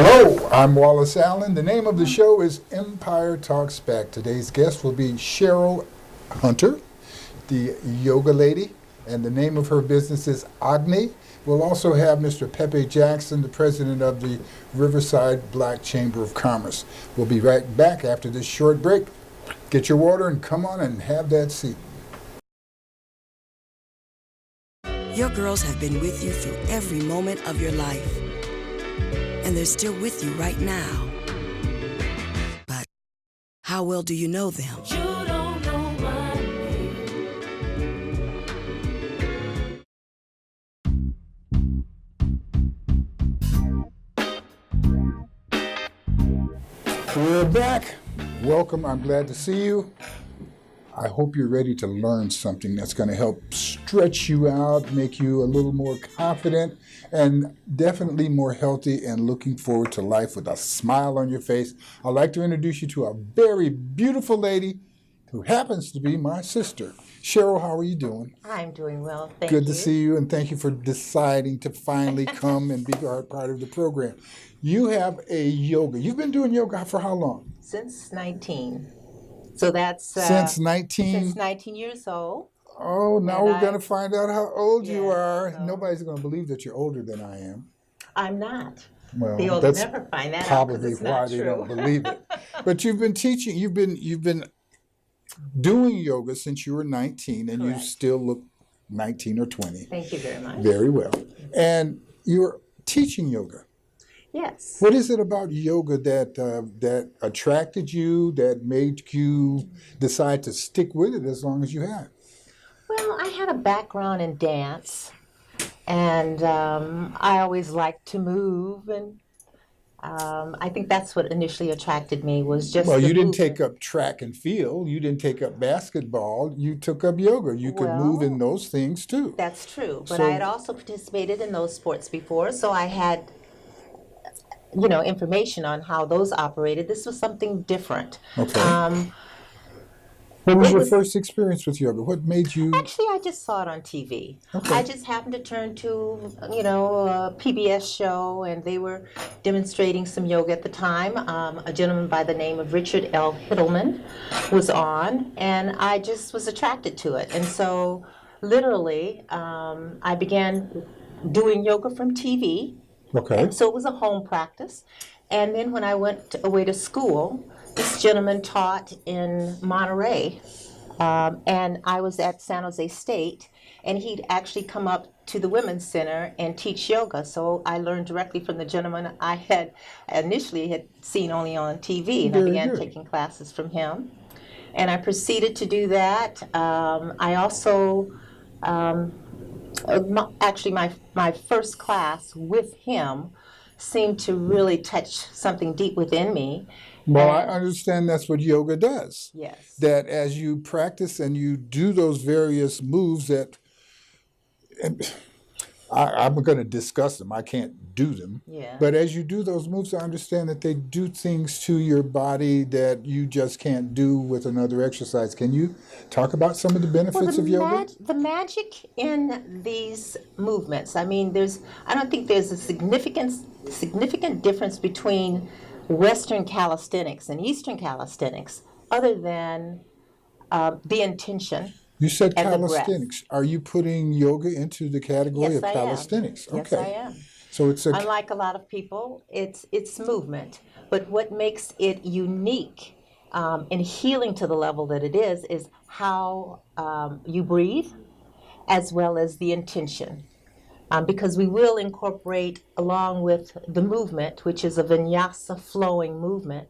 Hello, I'm Wallace Allen. The name of the show is Empire Talks Back. Today's guest will be Cheryl Hunter, the yoga lady, and the name of her business is Agni. We'll also have Mr. Pepi Jackson, the president of the Riverside Black Chamber of Commerce. We'll be right back after this short break. Get your water and come on and have that seat. Your girls have been with you through every moment of your life. And they're still with you right now. But how well do you know them? You don't know my name. We're back. Welcome. I'm glad to see you. I hope you're ready to learn something that's going to help stretch you out, make you a little more confident, and definitely more healthy and looking forward to life with a smile on your face. I'd like to introduce you to a very beautiful lady who happens to be my sister. Cheryl, how are you doing? I'm doing well, thank you. Good to see you, and thank you for deciding to finally come and be part of the program. You have a yoga. You've been doing yoga for how long? Since 19. So that's... Since 19? Since 19 years old. Oh, now we're going to find out how old you are. So Nobody's going to believe that you're older than I am. I'm not. Well, They'll that's never find that out probably 'cause it's why not they true. don't believe it. But you've been teaching, you've been doing yoga since you were 19, and you Correct. still look 19 or 20. Thank you very much. Very well. And you're teaching yoga. Yes. What is it about yoga that attracted you, that made you decide to stick with it as long as you have? Well, I had a background in dance, and I always liked to move, and I think that's what initially attracted me was just Well, the you didn't movement. take up track and field. You didn't take up basketball. You took up yoga. You could move in those things too. That's true, but So- I had also participated in those sports before, so I had information on how those operated. This was something different. Okay. What was your first experience with yoga? What made you? Actually, I just saw it on TV. Okay. I just happened to turn to, a PBS show, and they were demonstrating some yoga at the time. A gentleman by the name of Richard L. Hittleman was on, and I just was attracted to it. And so, literally, I began doing yoga from TV. Okay. So it was a home practice. And then when I went away to school, this gentleman taught in Monterey, and I was at San Jose State, and he'd actually come up to the Women's Center and teach yoga. So I learned directly from the gentleman I had initially seen only on TV, and I Very began good. taking classes from him. And I proceeded to do that. I also... actually, my first class with him seemed to really touch something deep within me. Well, I understand that's what yoga does. Yes. That as you practice and you do those various moves that, and I'm going to discuss them. I can't do them. Yeah. But as you do those moves, I understand that they do things to your body that you just can't do with another exercise. Can you talk about some of the benefits of yoga? The magic in these movements, I mean, I don't think there's a significant difference between Western calisthenics and Eastern calisthenics other than the intention. You said and the breath. calisthenics. Are you putting yoga into the category Yes, of I am. calisthenics? Yes, Okay. I am. So it's a Unlike a lot of people, it's movement. But what makes it unique and healing to the level that it is how you breathe, as well as the intention. Because we will incorporate, along with the movement, which is a vinyasa flowing movement.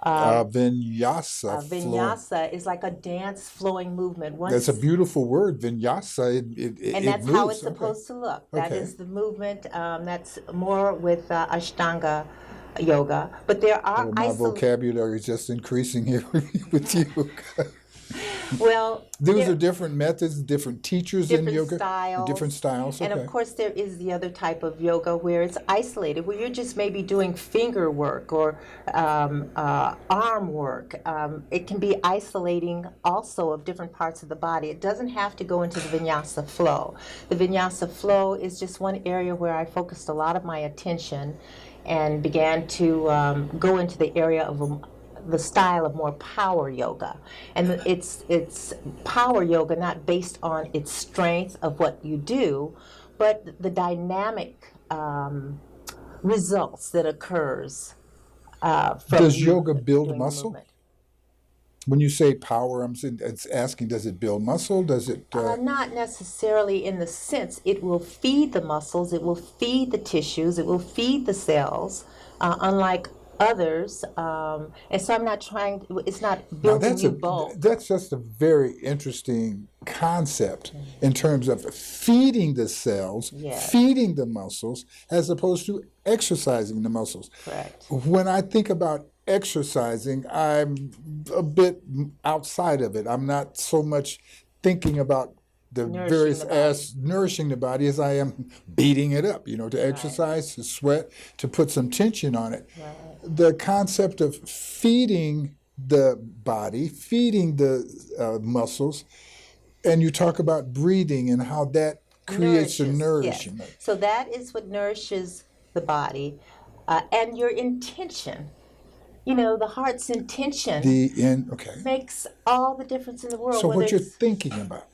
vinyasa. Vinyasa is like a dance flowing movement. That's a beautiful word, vinyasa. And that's how it's moves. supposed to look. That Okay. is the movement that's more with Ashtanga yoga. But there are Oh, my vocabulary is just increasing here with you. Well, Those are different methods, different teachers in different yoga, styles. different styles. And Okay. of course, there is the other type of yoga where it's isolated, where you're just maybe doing finger work or arm work. It can be isolating also of different parts of the body. It doesn't have to go into the vinyasa flow. The vinyasa flow is just one area where I focused a lot of my attention and began to go into the area of the style of more power yoga. And it's power yoga not based on its strength of what you do, but the dynamic results that occurs from Does you yoga build doing the muscle? movement. When you say power, it's asking, does it build muscle? Does it? Not necessarily in the sense it will feed the muscles, it will feed the tissues, it will feed the cells, unlike others. And so I'm not trying, it's not Now building you bulk. that's just a very interesting concept in terms of feeding the cells, Yes. feeding the muscles, as opposed to exercising the muscles. Correct. When I think about exercising, I'm a bit outside of it. I'm not so much thinking about the Nourishing various the body. nourishing the body as I am beating it up, to exercise, to sweat, to put some tension on it. Right. The concept of feeding the body, feeding the muscles, and you talk about breathing and how that creates a nourishment. Yes. So that is what nourishes the body, and your intention. The heart's intention Okay. makes all the difference in the world. So whether what you're it's- thinking about.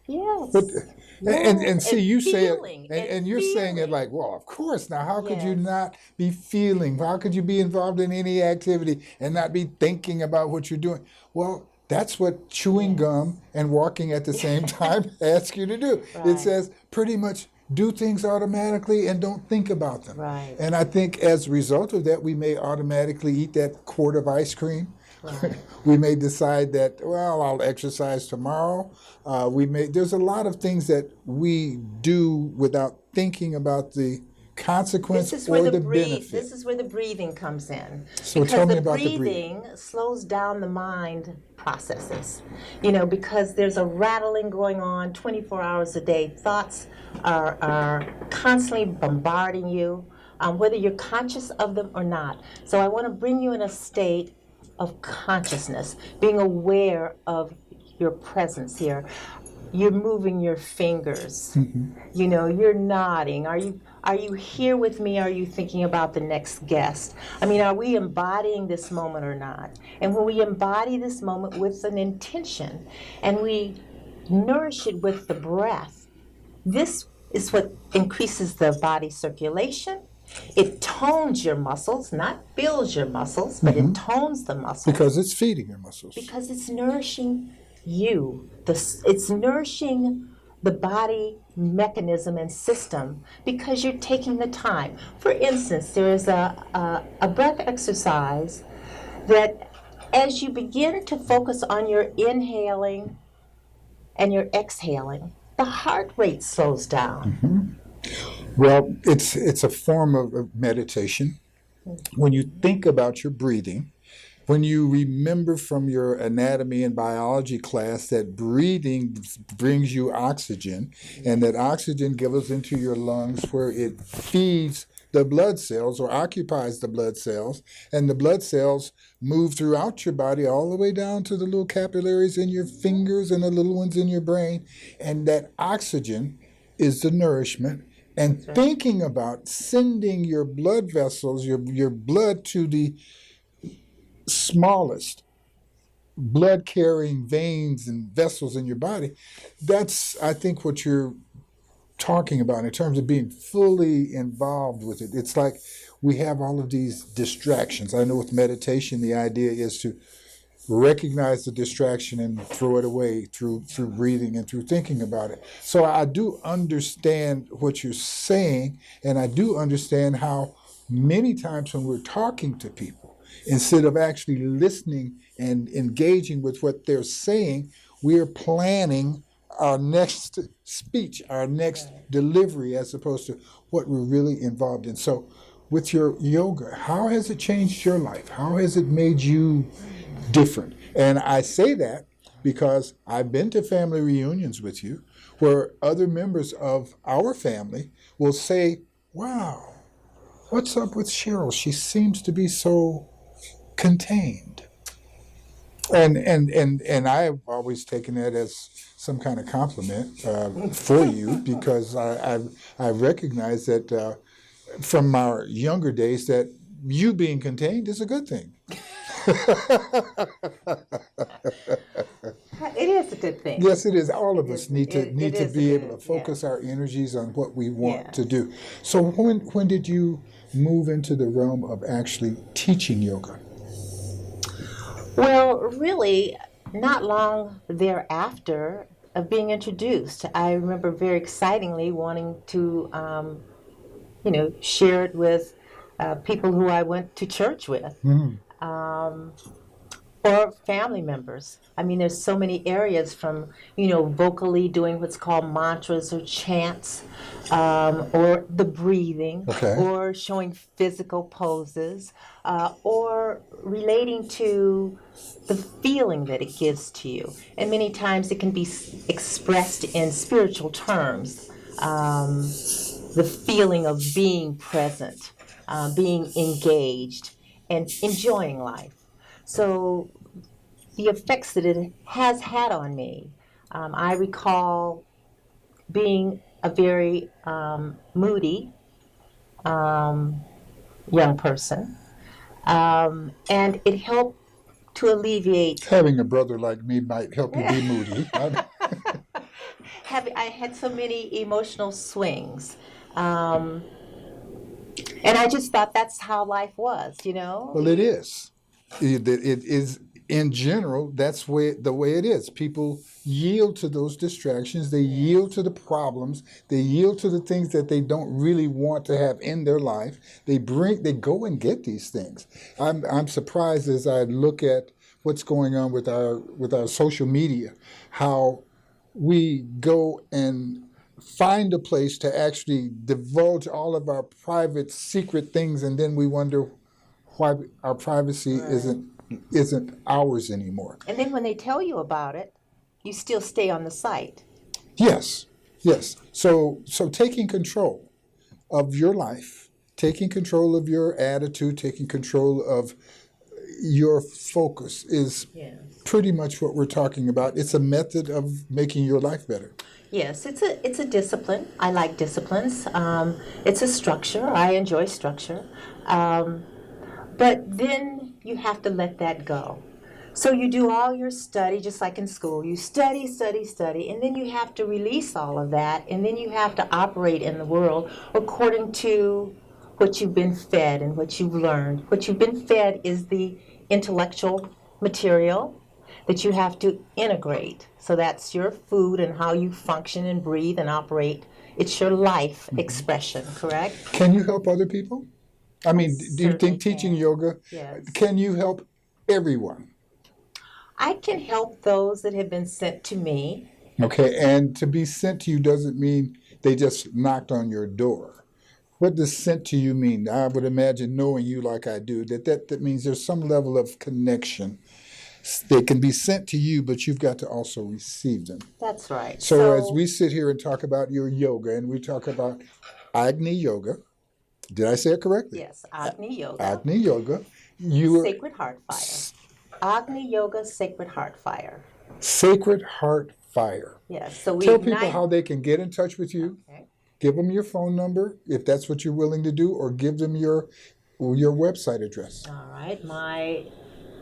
Yes. But, and see, you say it, feeling, and you're saying it feeling. like, well, of course. Now, how could you Yes. not be feeling? How could you be involved in any activity and not be thinking about what you're doing? Well, that's what chewing gum and walking at the same time ask you to do. It Right. says pretty much do things automatically and don't think about them. Right. And I think as a result of that, we may automatically eat that quart of ice cream. Right. We may decide that, well, I'll exercise tomorrow. There's a lot of things that we do without thinking about the consequence This is or where the benefit. This is where the breathing comes in. So because tell me the about the breathing slows down the mind processes. Because there's a rattling going on 24 hours a day. Thoughts are constantly bombarding you, whether you're conscious of them or not. So I want to bring you in a state of consciousness, being aware of your presence here. You're moving your fingers. You're nodding. Are you here with me? Are you thinking about the next guest? Are we embodying this moment or not? And when we embody this moment with an intention and we nourish it with the breath, this is what increases the body circulation. It tones your muscles, not builds your muscles, but it tones the muscles. Because it's feeding your muscles. Because it's nourishing you. It's nourishing the body mechanism and system because you're taking the time. For instance, there is a breath exercise that as you begin to focus on your inhaling and your exhaling, the heart rate slows down. Well, it's a form of meditation. When you think about your breathing, when you remember from your anatomy and biology class that breathing brings you oxygen, and that oxygen goes into your lungs where it feeds the blood cells or occupies the blood cells, and the blood cells move throughout your body all the way down to the little capillaries in your fingers and the little ones in your brain, and that oxygen is the nourishment. And thinking about sending your blood vessels, your blood to the smallest blood-carrying veins and vessels in your body, that's, I think, what you're talking about in terms of being fully involved with it. It's like we have all of these distractions. I know with meditation, the idea is to recognize the distraction and throw it away through breathing and through thinking about it. So I do understand what you're saying, and I do understand how many times when we're talking to people, instead of actually listening and engaging with what they're saying, we're planning our next speech, our next delivery, as opposed to what we're really involved in. So with your yoga, how has it changed your life? How has it made you different? And I say that because I've been to family reunions with you where other members of our family will say, wow, what's up with Cheryl? She seems to be so contained. And I've always taken that as some kind of compliment for you because I recognize that from our younger days that you being contained is a good thing. It is a good thing. Yes, it is. All of It us is- need to it- need it to is be a able to good- focus yeah. our energies on what we want to Yes. do. So when did you move into the realm of actually teaching yoga? Well, really, not long thereafter of being introduced, I remember very excitingly wanting to, share it with people who I went to church with. Or family members. I mean, there's so many areas from, vocally doing what's called mantras or chants, or the breathing, Okay. or showing physical poses, or relating to the feeling that it gives to you. And many times it can be expressed in spiritual terms. The feeling of being present, being engaged, and enjoying life. So the effects that it has had on me, I recall being a very moody young person, and it helped to alleviate. Having a brother like me might help you be moody. I had so many emotional swings, and I just thought that's how life was, Well, it is. It is, in general, that's the way it is. People yield to those distractions. They yield to the problems. They yield to the things that they don't really want to have in their life. They go and get these things. I'm surprised as I look at what's going on with our social media, how we go and find a place to actually divulge all of our private secret things, and then we wonder why our privacy isn't ours anymore. And then when they tell you about it, you still stay on the site. Yes. So taking control of your life, taking control of your attitude, taking control of your focus is pretty much what we're talking about. It's a method of making your life better. Yes, it's a discipline. I like disciplines. It's a structure. I enjoy structure. But then you have to let that go. So you do all your study, just like in school. You study, and then you have to release all of that, and then you have to operate in the world according to what you've been fed and what you've learned. What you've been fed is the intellectual material that you have to integrate. So that's your food and how you function and breathe and operate. It's your life expression, correct? Can you help other people? I mean, do you certainly think teaching can. yoga, Yes. can you help everyone? I can help those that have been sent to me. Okay, and to be sent to you doesn't mean they just knocked on your door. What does sent to you mean? I would imagine, knowing you like I do, that means there's some level of connection. They can be sent to you, but you've got to also receive them. That's right. So as we sit here and talk about your yoga, and we talk about Agni Yoga, did I say it correctly? Yes, Agni Yoga. Agni Yoga. You are Sacred Heart Fire. Agni Yoga, Sacred Heart Fire. Sacred Heart Fire. Yes, so we Tell ignite. people how they can get in touch with you. Okay. Give them your phone number if that's what you're willing to do, or give them your website address. All right,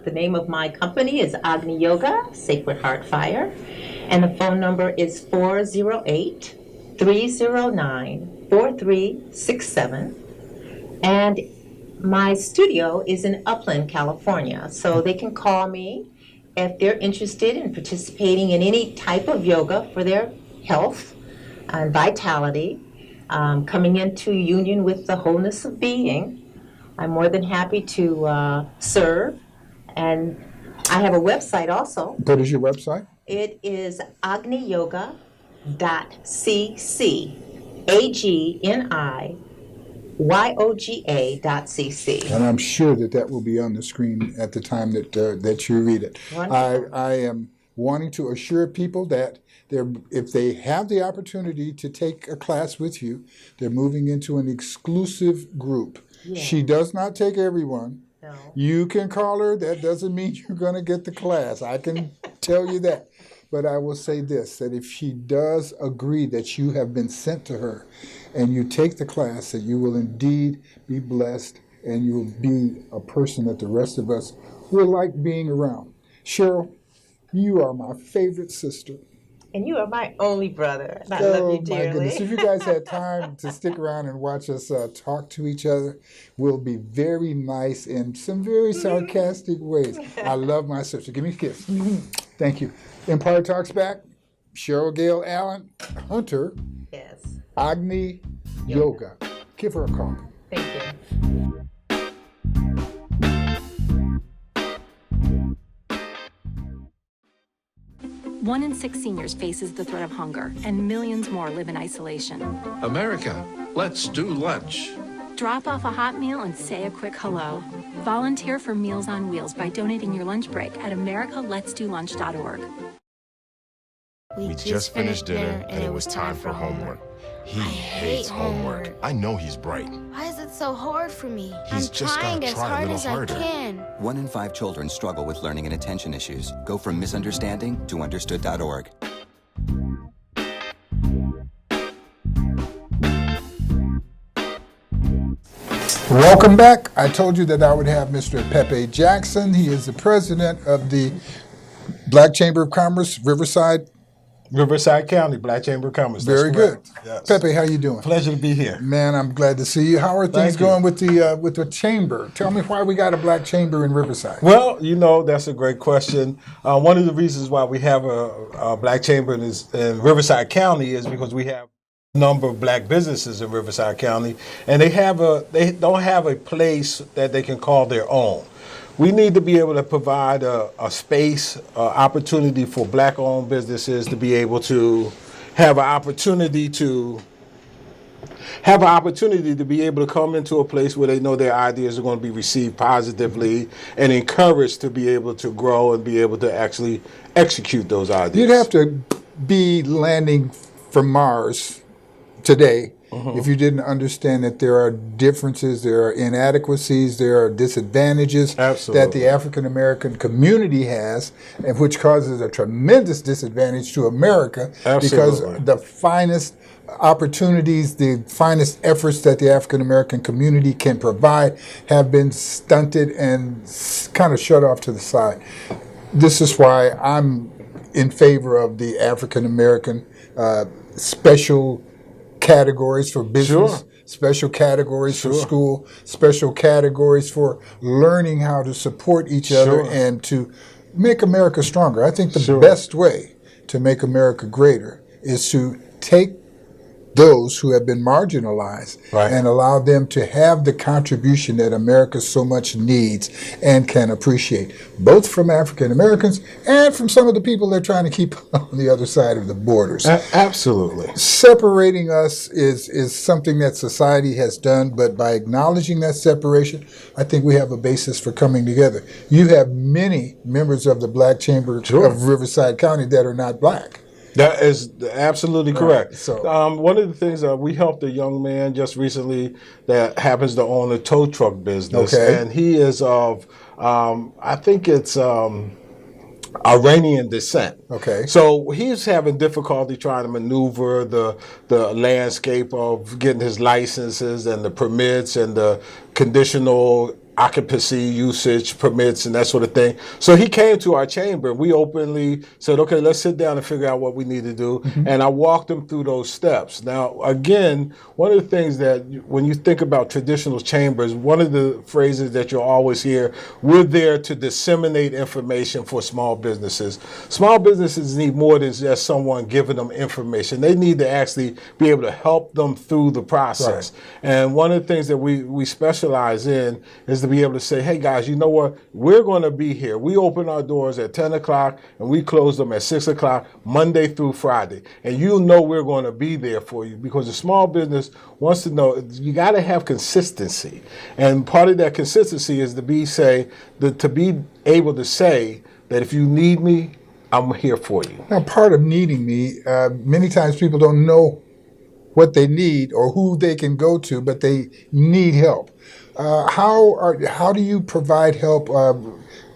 the name of my company is Agni Yoga, Sacred Heart Fire, and the phone number is 408-309-4367. And my studio is in Upland, California, so they can call me if they're interested in participating in any type of yoga for their health and vitality, coming into union with the wholeness of being. I'm more than happy to serve, and I have a website also. What is your website? It is agniyoga.cc, AGNIYOGA.cc. And I'm sure that will be on the screen at the time that you read it. Wonderful. I am wanting to assure people that if they have the opportunity to take a class with you, they're moving into an exclusive group. Yeah. She does not take everyone. No. You can call her. That doesn't mean you're going to get the class. I can tell you that. But I will say this, that if she does agree that you have been sent to her and you take the class, that you will indeed be blessed and you will be a person that the rest of us will like being around. Cheryl, you are my favorite sister. And you are my only brother, and I love you My goodness. dearly. If you guys had time to stick around and watch us talk to each other, we'll be very nice in some very sarcastic ways. I love my sister. Give me a kiss. Thank you. Empire Talks back. Cheryl Gale Allen, Hunter, Yes. Agni Yoga. Give her a call. Thank you. 1 in 6 seniors faces the threat of hunger, and millions more live in isolation. America, let's do lunch. Drop off a hot meal and say a quick hello. Volunteer for Meals on Wheels by donating your lunch break at americaletsdolunch.org. We just finished dinner and it was time for homework. He hates homework. I know he's bright. Why is it so hard for me? He's I'm just trying gotta as try a hard little as harder. I can. 1 in 5 children struggle with learning and attention issues. Go from misunderstanding to understood.org. Welcome back. I told you that I would have Mr. Pepi Jackson. He is the president of the Black Chamber of Commerce, Riverside. Riverside County, Black Chamber of Commerce. That's Very good. correct. Yes. Pepi, how you doing? Pleasure to be here. Man, I'm glad to see you. How are things Thank you. going with the chamber? Tell me why we got a Black Chamber in Riverside. Well, that's a great question. One of the reasons why we have a Black Chamber in Riverside County is because we have a number of Black businesses in Riverside County, and they don't have a place that they can call their own. We need to be able to provide a space, opportunity for Black-owned businesses to be able to have an opportunity to be able to come into a place where they know their ideas are going to be received positively and encouraged to be able to grow and be able to actually execute those ideas. You'd have to be landing from Mars today if you didn't understand that there are differences, there are inadequacies, there are disadvantages that the African American community has, and which causes a tremendous disadvantage to America because the finest opportunities, the finest efforts that the African American community can provide have been stunted and kind of shut off to the side. This is why I'm in favor of the African American special categories for business, special categories for school, special categories for learning how to support each other and to make America stronger. I think the best way to make America greater is to take those who have been marginalized and allow them to have the contribution that America so much needs and can appreciate, both from African Americans and from some of the people they're trying to keep on the other side of the borders. Absolutely. Separating us is something that society has done, but by acknowledging that separation, I think we have a basis for coming together. You have many members of the Black Chamber of Riverside County that are not Black. That is absolutely correct. So, one of the things we helped a young man just recently that happens to own a tow truck business, and he is of, I think it's Iranian descent. Okay. So he's having difficulty trying to maneuver the landscape of getting his licenses and the permits and the conditional occupancy usage permits and that sort of thing. So he came to our chamber. We openly said, okay, let's sit down and figure out what we need to do. And I walked him through those steps. Now, again, one of the things that when you think about traditional chambers, one of the phrases that you'll always hear, we're there to disseminate information for small businesses. Small businesses need more than just someone giving them information. They need to actually be able to help them through the process. And one of the things that we specialize in is to be able to say, hey guys, you know what? We're going to be here. We open our doors at 10 o'clock and we close them at 6 o'clock, Monday through Friday. And you know we're going to be there for you because the small business wants to know you got to have consistency. And part of that consistency is to be able to say that if you need me, I'm here for you. Now, part of needing me, many times people don't know what they need or who they can go to, but they need help. How do you provide help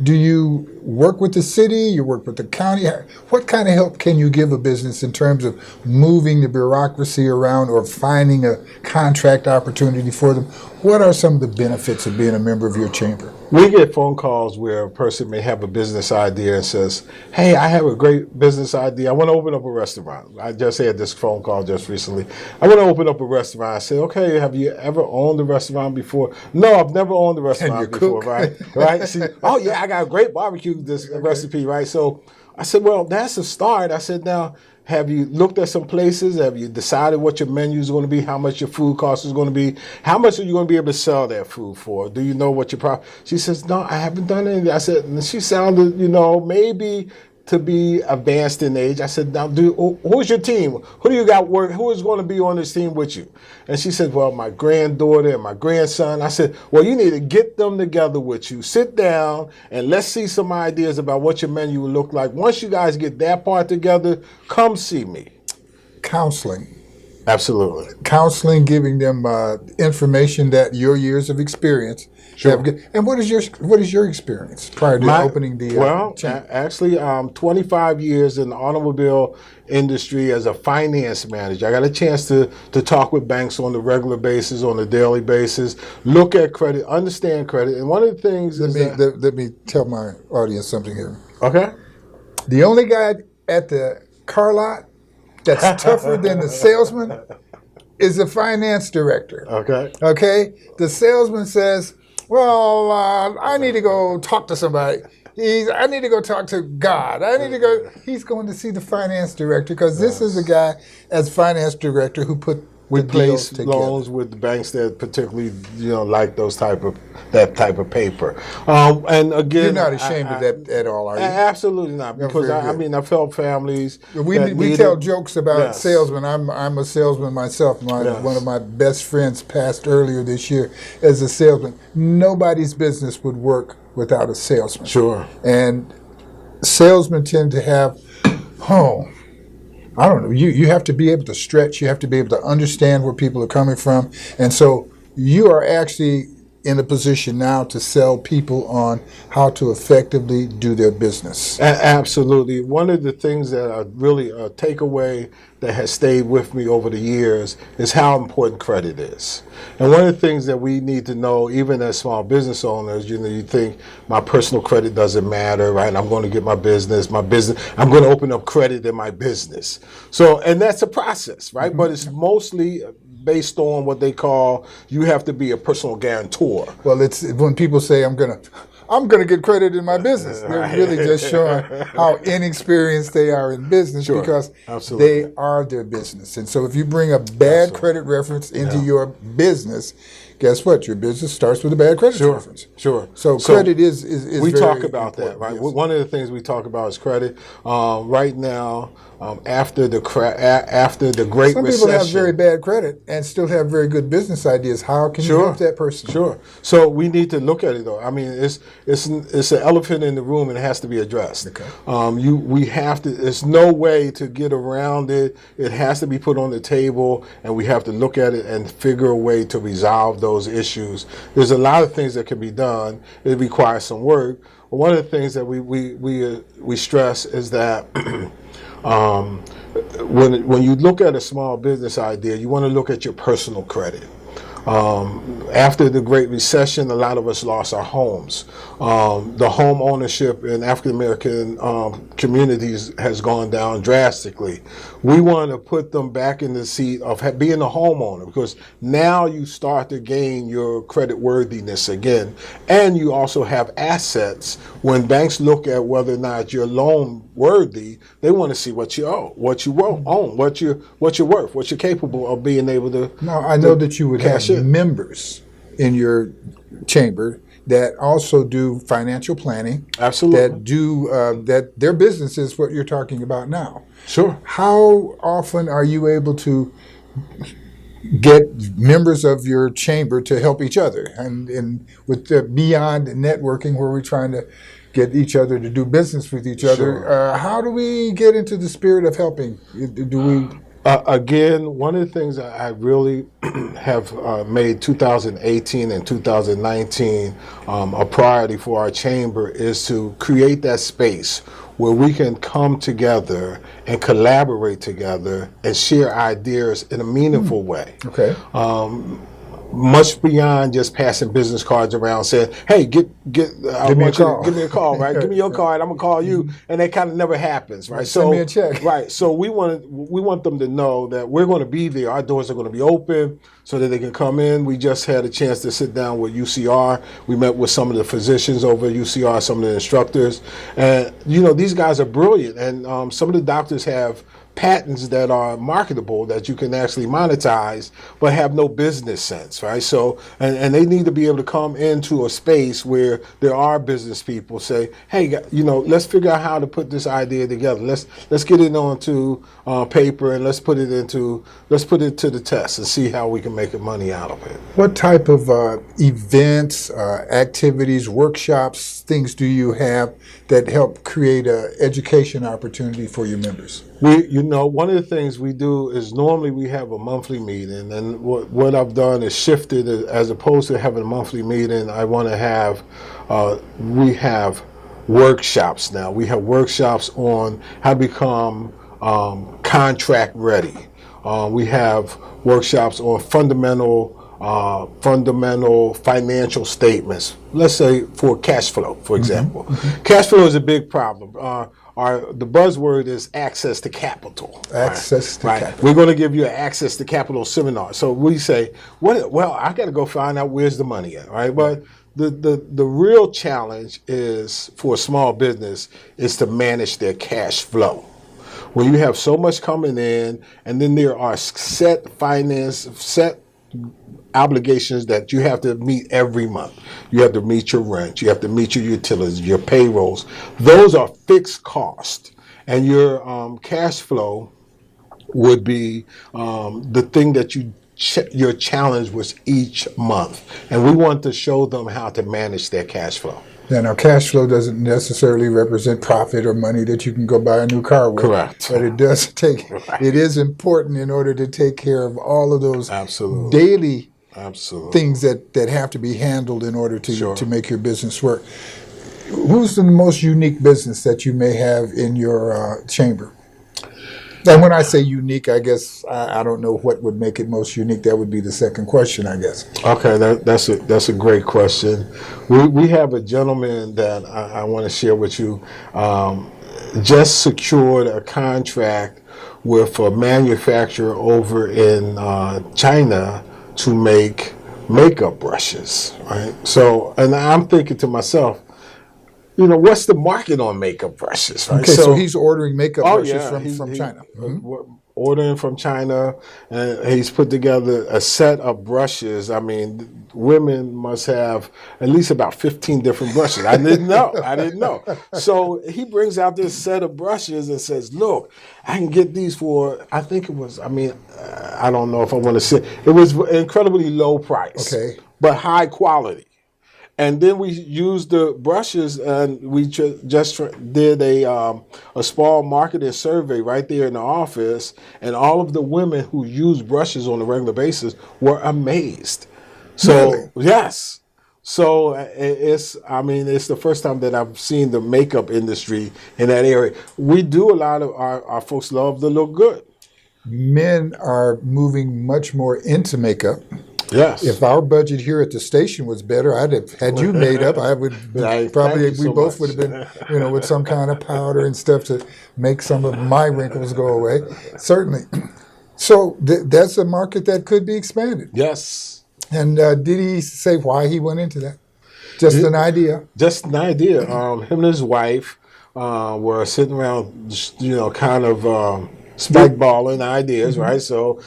Do you work with the city? You work with the county? What kind of help can you give a business in terms of moving the bureaucracy around or finding a contract opportunity for them? What are some of the benefits of being a member of your chamber? We get phone calls where a person may have a business idea and says, hey, I have a great business idea. I want to open up a restaurant. I just had this phone call just recently. I want to open up a restaurant. I said, okay, have you ever owned a restaurant before? No, I've never owned a restaurant before, right? Right? See, oh, yeah, I got a great barbecue recipe, right? So I said, well, that's a start. I said, now, have you looked at some places? Have you decided what your menu is going to be, how much your food cost is going to be? How much are you going to be able to sell that food for? Do you know what your profit? She says, no, I haven't done anything. I said, and she sounded, maybe to be advanced in age. I said, now, who's your team? Who do you got work? Who is going to be on this team with you? And she said, well, my granddaughter and my grandson. I said, well, you need to get them together with you. Sit down and let's see some ideas about what your menu will look like. Once you guys get that part together, come see me. Counseling. Absolutely. Counseling, giving them information that your years of experience. Sure. And what is your experience prior to opening the chamber? Actually, 25 years in the automobile industry as a finance manager. I got a chance to talk with banks on a regular basis, on a daily basis, look at credit, understand credit. And one of the things let me tell my audience something here. Okay. The only guy at the car lot that's tougher than the salesman is the finance director. Okay. Okay? The salesman says, well, I need to go talk to somebody. I need to go talk to God. He's going to see the finance director because this is a guy as finance director who put we place loans with the banks that particularly like that type of paper. And again, you're not ashamed of that at all, are you? Absolutely not, because I've helped families. We tell jokes about salesmen. I'm a salesman myself. One of my best friends passed earlier this year as a salesman. Nobody's business would work without a salesman. Sure. And salesmen tend to have I don't know. You have to be able to stretch. You have to be able to understand where people are coming from. And so you are actually in a position now to sell people on how to effectively do their business. Absolutely. One of the things that are really a takeaway that has stayed with me over the years is how important credit is. And one of the things that we need to know, even as small business owners, you think my personal credit doesn't matter, right? I'm going to get my business, I'm going to open up credit in my business. So, and that's a process, right? Mm-hmm. But it's mostly based on what they call, you have to be a personal guarantor. Well, it's when people say I'm gonna get credit in my business. They're really just showing how inexperienced they are in business because they are their business. And so if you bring a bad credit reference into your business, guess what? Your business starts with a bad credit reference. Sure. So credit is we very talk about important, that, right? Yes. One of the things we talk about is credit. Right now, after the Great Recession, some people have very bad credit and still have very good business ideas. How can you help that person? Sure. So we need to look at it though. I mean, it's an elephant in the room and it has to be addressed. Okay. We have to. There's no way to get around it. It has to be put on the table, and we have to look at it and figure a way to resolve those issues. There's a lot of things that can be done. It requires some work. But one of the things that we stress is that. When you look at a small business idea, you want to look at your personal credit. After the Great Recession, a lot of us lost our homes. The home ownership in African American communities has gone down drastically. We want to put them back in the seat of being a homeowner, because now you start to gain your credit worthiness again, and you also have assets. When banks look at whether or not you're loan worthy, they want to see what you owe, what you won't own, what you're worth, what you're capable of being able to. Now I know that you would have members in your chamber that also do financial planning. Absolutely. That do that their business is what you're talking about now. Sure. How often are you able to get members of your chamber to help each other, and with the beyond networking where we're trying to get each other to do business with each other? How do we get into the spirit of helping? Do we Again, one of the things I really have made 2018 and 2019 a priority for our chamber is to create that space where we can come together and collaborate together and share ideas in a meaningful way. Okay. Much beyond just passing business cards around saying, "Hey, give me a call, right? Give me your card. I'm gonna call you," and that kind of never happens, right? Send me a check. Right. So we want them to know that we're going to be there. Our doors are going to be open so that they can come in. We just had a chance to sit down with UCR. We met with some of the physicians over at UCR, some of the instructors, and these guys are brilliant. And some of the doctors have patents that are marketable that you can actually monetize but have no business sense, right? So and they need to be able to come into a space where there are business people say, hey, let's figure out how to put this idea together. Let's get it onto paper and let's put it to the test and see how we can make money out of it. What type of events, activities, workshops, things do you have that help create an education opportunity for your members? One of the things we do is normally we have a monthly meeting, and what I've done is shifted as opposed to having a monthly meeting. I want to have we have workshops now. We have workshops on how to become contract ready. We have workshops on fundamental financial statements. Let's say for cash flow, for example. Mm-hmm. Cash flow is a big problem. The buzzword is access to capital. Access to capital. We're going to give you an access to capital seminar. So we say, well, I got to go find out where's the money at, right? But the real challenge is for a small business is to manage their cash flow. When you have so much coming in, and then there are set obligations that you have to meet every month. You have to meet your rent, you have to meet your utilities, your payrolls. Those are fixed costs. And your cash flow would be the thing that your challenge was each month. And we want to show them how to manage their cash flow. Yeah, now cash flow doesn't necessarily represent profit or money that you can go buy a new car with. Correct. But it does it is important in order to take care of all of those daily things that have to be handled in order to make your business work. Who's the most unique business that you may have in your chamber? And when I say unique, I guess I don't know what would make it most unique. That would be the second question, I guess. Okay, that's a great question. We have a gentleman that I want to share with you. Just secured a contract with a manufacturer over in China to make makeup brushes, right? So, and I'm thinking to myself, what's the market on makeup brushes, right? Okay, so he's ordering makeup brushes from China. Ordering from China, and he's put together a set of brushes. I mean, women must have at least about 15 different brushes. I didn't know. So he brings out this set of brushes and says, look, I can get these for, I think it was, I don't know if I want to say, it was incredibly low price, but high quality. And then we used the brushes, and we just did a small marketing survey right there in the office, and all of the women who use brushes on a regular basis were amazed. So really? Yes. So it's the first time that I've seen the makeup industry in that area. We do a lot of our folks love to look good. Men are moving much more into makeup. Yes. If our budget here at the station was better, I'd have had you made up. I would both would have been, with some kind of powder and stuff to make some of my wrinkles go away. Certainly. So that's a market that could be expanded. Yes. And did he say why he went into that? Just an idea. Just an idea. Him and his wife were sitting around, kind of. Spikeballing ideas, right? So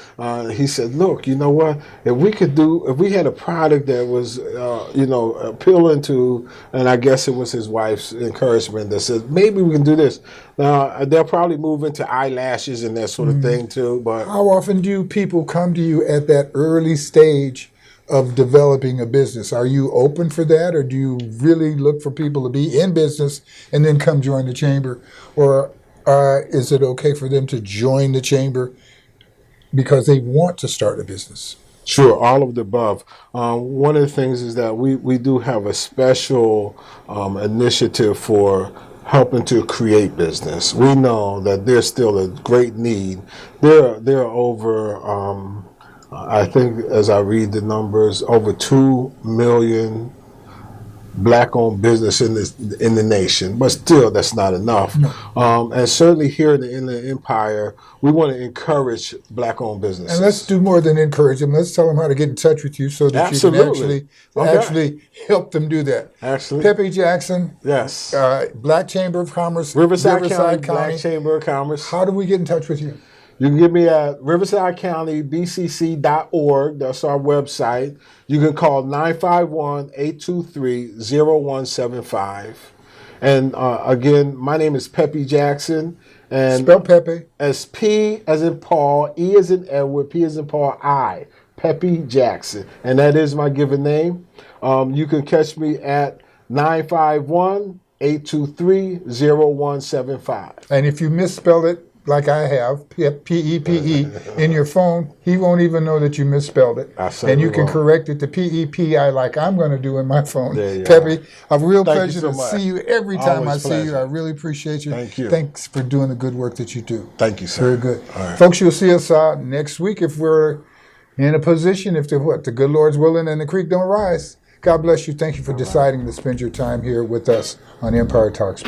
he said, look, you know what? If we had a product that was, appealing to, and I guess it was his wife's encouragement that says, maybe we can do this. Now, they'll probably move into eyelashes and that sort of thing too. But how often do people come to you at that early stage of developing a business? Are you open for that, or do you really look for people to be in business and then come join the chamber? Or is it okay for them to join the chamber because they want to start a business? Sure, all of the above. One of the things is that we do have a special initiative for helping to create business. We know that there's still a great need. There are over, I think as I read the numbers, over 2 million Black-owned business in the nation, but still that's not enough. And certainly here in the Inland Empire, we want to encourage Black-owned businesses. And let's do more than encourage them. Let's tell them how to get in touch with you so that Absolutely. you can actually help them do that. Actually, Pepi Jackson, yes, Black Chamber of Commerce, Riverside County, Black Chamber of Commerce. How do we get in touch with you? You can get me at riversidecountybcc.org. That's our website. You can call 951-823-0175. And again, my name is Pepi Jackson. And spell Pepi. As P as in Paul, E as in Edward, P as in Paul, I. Pepi Jackson. And that is my given name. You can catch me at 951-823-0175. And if you misspell it, like I have, P-E-P-E, in your phone, he won't even know that you misspelled it. And you can correct it to P-E-P-I like I'm going to do in my phone. Pepi, a real pleasure to see you every time I see you. I really appreciate you. Thank you. Thanks for doing the good work that you do. Thank you, sir. Very good. All right. Folks, you'll see us next week if we're in a position, if the good Lord's willing and the creek don't rise. God bless you. Thank you for deciding to spend your time here with us on Empire Talks.